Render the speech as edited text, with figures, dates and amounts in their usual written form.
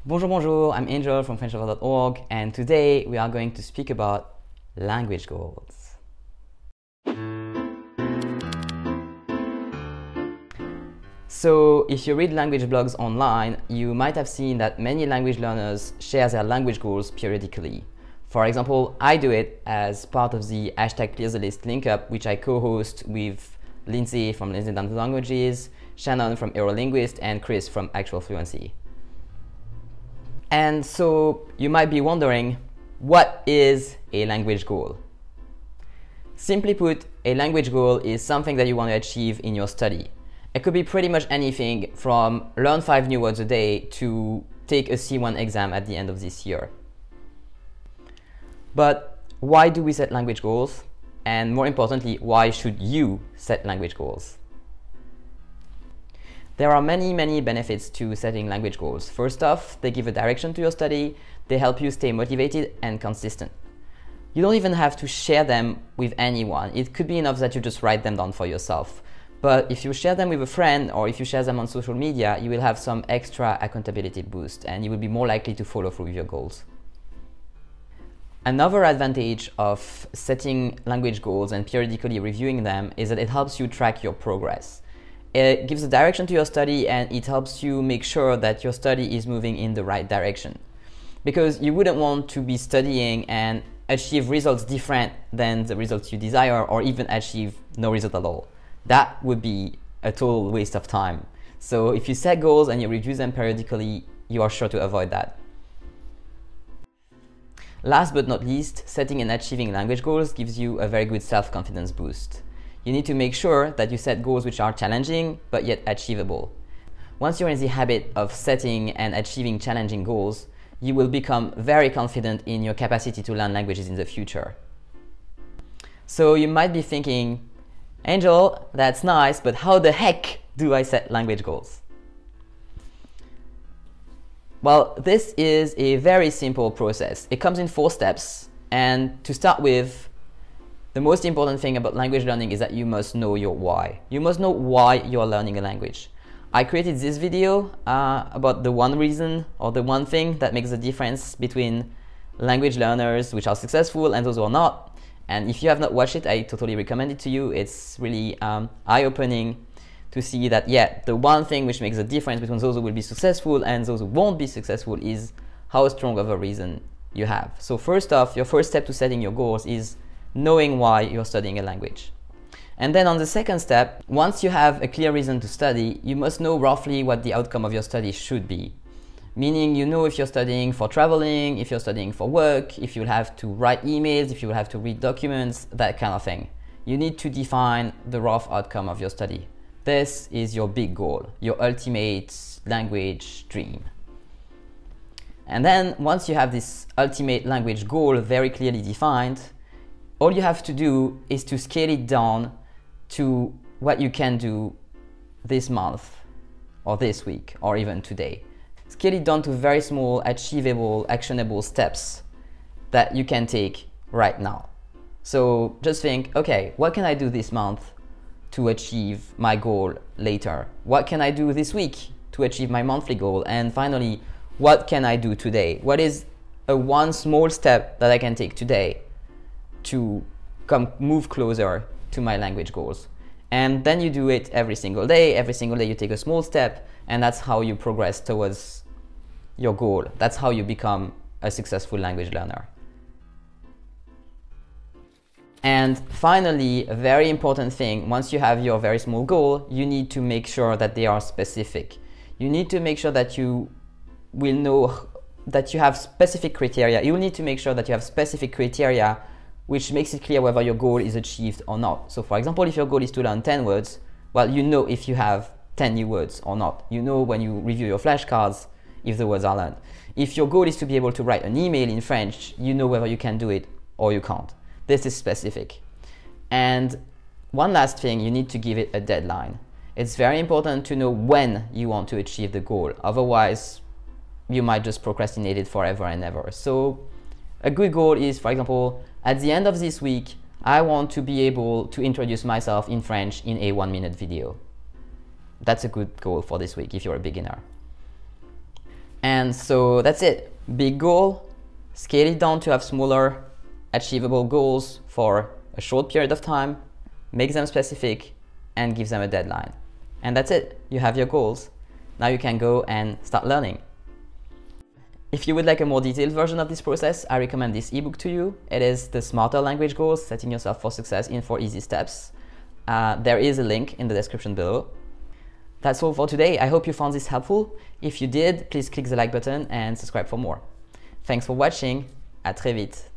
Bonjour, bonjour, I'm Angel from FrenchLover.org, and today we are going to speak about language goals. So, if you read language blogs online, you might have seen that many language learners share their language goals periodically. For example, I do it as part of the #ClearTheList link up, which I co-host with Lindsay from Lindsay Dance Languages, Shannon from Eurolinguist, and Chris from Actual Fluency. And so you might be wondering, what is a language goal? Simply put, a language goal is something that you want to achieve in your study. It could be pretty much anything from learn 5 new words a day to take a C1 exam at the end of this year. But why do we set language goals? And more importantly, why should you set language goals? There are many benefits to setting language goals. First off, they give a direction to your study, they help you stay motivated and consistent. You don't even have to share them with anyone. It could be enough that you just write them down for yourself. But if you share them with a friend or if you share them on social media, you will have some extra accountability boost and you will be more likely to follow through with your goals. Another advantage of setting language goals and periodically reviewing them is that it helps you track your progress. It gives a direction to your study and it helps you make sure that your study is moving in the right direction. Because you wouldn't want to be studying and achieve results different than the results you desire or even achieve no result at all. That would be a total waste of time. So if you set goals and you review them periodically, you are sure to avoid that. Last but not least, setting and achieving language goals gives you a very good self-confidence boost. You need to make sure that you set goals which are challenging but yet achievable. Once you're in the habit of setting and achieving challenging goals, you will become very confident in your capacity to learn languages in the future. So you might be thinking, Angel, that's nice, but how the heck do I set language goals? Well, this is a very simple process. It comes in 4 steps, and to start with, the most important thing about language learning is that you must know your why. You must know why you are learning a language. I created this video about the one reason or the one thing that makes the difference between language learners which are successful and those who are not. And if you have not watched it, I totally recommend it to you. It's really eye-opening to see that, yeah, the one thing which makes the difference between those who will be successful and those who won't be successful is how strong of a reason you have. So first off, your first step to setting your goals is knowing why you're studying a language. And then on the second step, once you have a clear reason to study, you must know roughly what the outcome of your study should be. Meaning you know if you're studying for traveling, if you're studying for work, if you'll have to write emails, if you'll have to read documents, that kind of thing. You need to define the rough outcome of your study. This is your big goal, your ultimate language dream. And then once you have this ultimate language goal very clearly defined, all you have to do is to scale it down to what you can do this month or this week or even today. Scale it down to very small, achievable, actionable steps that you can take right now. So just think, okay, what can I do this month to achieve my goal later? What can I do this week to achieve my monthly goal? And finally, what can I do today? What is one small step that I can take today to move closer to my language goals? And then you do it every single day you take a small step, and that's how you progress towards your goal. That's how you become a successful language learner. And finally, a very important thing, once you have your very small goal, you need to make sure that they are specific. You need to make sure that you will know that you have specific criteria. You need to make sure that you have specific criteria which makes it clear whether your goal is achieved or not. So for example, if your goal is to learn 10 words, well, you know if you have 10 new words or not. You know when you review your flashcards if the words are learned. If your goal is to be able to write an email in French, you know whether you can do it or you can't. This is specific. And one last thing, you need to give it a deadline. It's very important to know when you want to achieve the goal. Otherwise, you might just procrastinate it forever and ever. So a good goal is, for example, at the end of this week, I want to be able to introduce myself in French in a 1-minute video. That's a good goal for this week if you're a beginner. And so that's it. Big goal, scale it down to have smaller achievable goals for a short period of time, make them specific, and give them a deadline. And that's it. You have your goals. Now you can go and start learning. If you would like a more detailed version of this process, I recommend this ebook to you. It is The Smarter Language Goals, Setting Yourself for Success in 4 Easy Steps. There is a link in the description below. That's all for today. I hope you found this helpful. If you did, please click the like button and subscribe for more. Thanks for watching. À très vite.